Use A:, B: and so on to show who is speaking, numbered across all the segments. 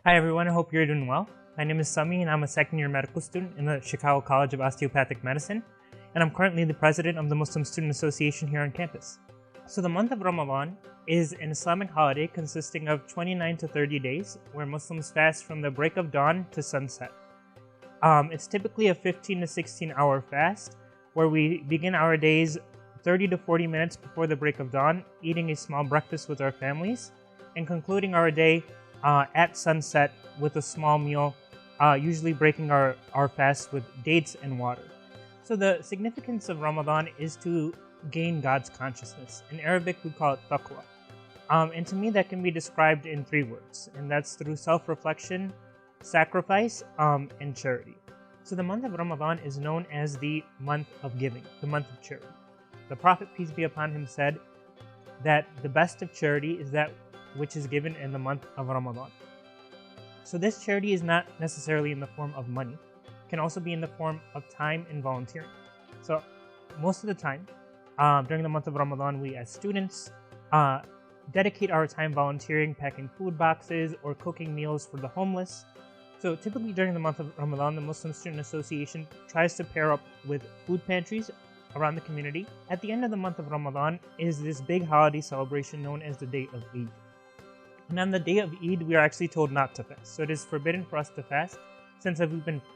A: Hi everyone, I hope you're doing well. My name is Samee and I'm a second-year medical student in the Chicago College of Osteopathic Medicine, and I'm currently the president of the Muslim Student Association here on campus. So the month of Ramadan is an Islamic holiday consisting of 29 to 30 days where Muslims fast from the break of dawn to sunset. It's typically a 15 to 16 hour fast where we begin our days 30 to 40 minutes before the break of dawn, eating a small breakfast with our families, and concluding our day at sunset with a small meal, usually breaking our fast with dates and water. So the significance of Ramadan is to gain God's consciousness. In Arabic, we call it taqwa. And to me, that can be described in 3 words, and that's through self-reflection, sacrifice, and charity. So the month of Ramadan is known as the month of giving, the month of charity. The Prophet, peace be upon him, said that the best of charity is that which is given in the month of Ramadan. So this charity is not necessarily in the form of money. It can also be in the form of time and volunteering. So most of the time, during the month of Ramadan, we as students dedicate our time volunteering, packing food boxes, or cooking meals for the homeless. So typically during the month of Ramadan, the Muslim Student Association tries to pair up with food pantries around the community. At the end of the month of Ramadan is this big holiday celebration known as the day of Eid. And on the day of Eid, we are actually told not to fast. So it is forbidden for us to fast since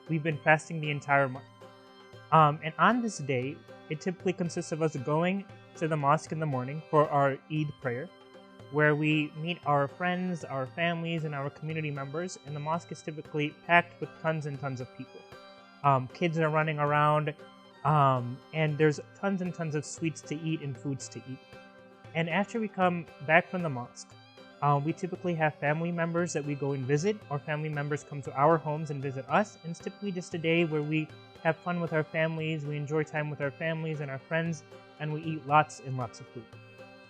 A: we've been fasting the entire month. And on this day, it typically consists of us going to the mosque in the morning for our Eid prayer, where we meet our friends, our families, and our community members. And the mosque is typically packed with tons and tons of people. Kids are running around, and there's tons and tons of sweets to eat and foods to eat. And after we come back from the mosque, we typically have family members that we go and visit, or family members come to our homes and visit us. And it's typically just a day where we have fun with our families, we enjoy time with our families and our friends, and we eat lots and lots of food.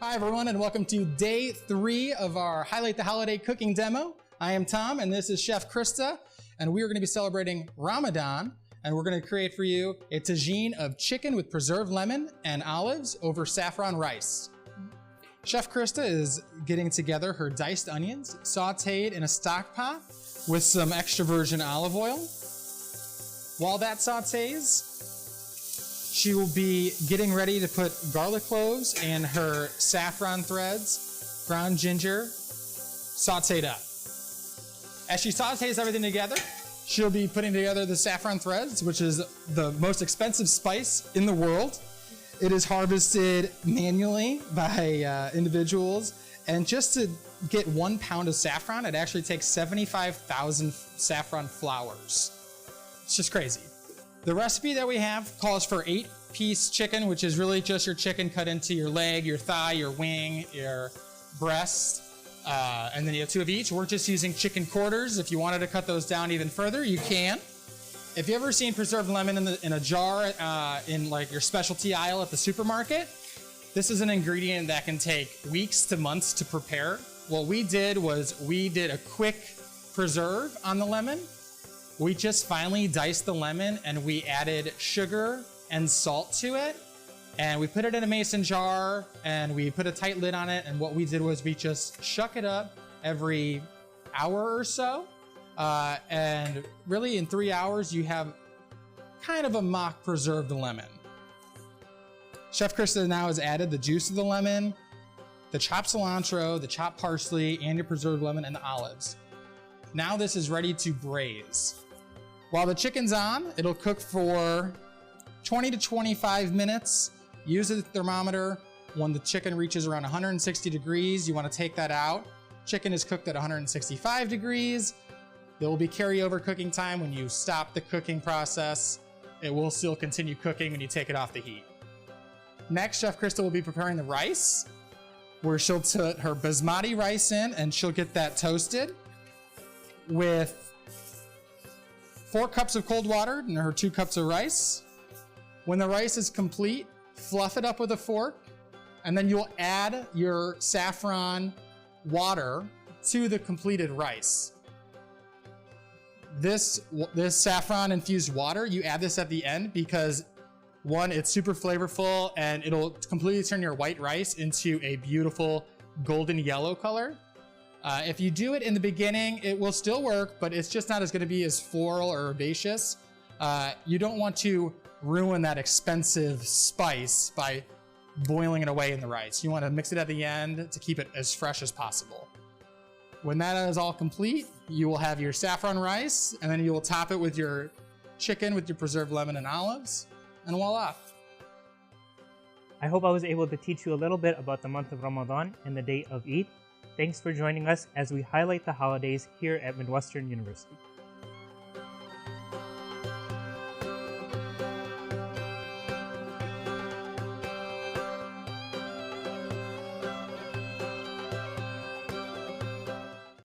B: Hi everyone, and welcome to day 3 of our Highlight the Holiday cooking demo. I am Tom, and this is Chef Krista, and we are going to be celebrating Ramadan, and we're going to create for you a tagine of chicken with preserved lemon and olives over saffron rice. Chef Krista is getting together her diced onions, sauteed in a stock pot with some extra virgin olive oil. While that sautés, she will be getting ready to put garlic cloves and her saffron threads, ground ginger, sauteed up. As she sautés everything together, she'll be putting together the saffron threads, which is the most expensive spice in the world. It is harvested manually by individuals, and just to get 1 pound of saffron, it actually takes 75,000 saffron flowers. It's just crazy. The recipe that we have calls for 8-piece chicken, which is really just your chicken cut into your leg, your thigh, your wing, your breast, and then you have 2 of each. We're just using chicken quarters. If you wanted to cut those down even further, you can. If you've ever seen preserved lemon in a jar in like your specialty aisle at the supermarket, this is an ingredient that can take weeks to months to prepare. What we did was we did a quick preserve on the lemon. We just finely diced the lemon and we added sugar and salt to it. And we put it in a mason jar and we put a tight lid on it. And what we did was we just shuck it up every hour or so. And really in 3 hours, you have kind of a mock preserved lemon. Chef Krista now has added the juice of the lemon, the chopped cilantro, the chopped parsley, and your preserved lemon and the olives. Now this is ready to braise. While the chicken's on, it'll cook for 20 to 25 minutes. Use the thermometer. When the chicken reaches around 160 degrees, you want to take that out. Chicken is cooked at 165 degrees. There will be carryover cooking time when you stop the cooking process. It will still continue cooking when you take it off the heat. Next, Chef Krista will be preparing the rice, where she'll put her basmati rice in and she'll get that toasted with 4 cups of cold water and her 2 cups of rice. When the rice is complete, fluff it up with a fork, and then you'll add your saffron water to the completed rice. This saffron infused water, you add this at the end because 1, it's super flavorful and it'll completely turn your white rice into a beautiful golden yellow color. If you do it in the beginning, it will still work, but it's just not going to be as floral or herbaceous. You don't want to ruin that expensive spice by boiling it away in the rice. You want to mix it at the end to keep it as fresh as possible. When that is all complete, you will have your saffron rice, and then you will top it with your chicken with your preserved lemon and olives, and voila.
A: I hope I was able to teach you a little bit about the month of Ramadan and the day of Eid. Thanks for joining us as we highlight the holidays here at Midwestern University.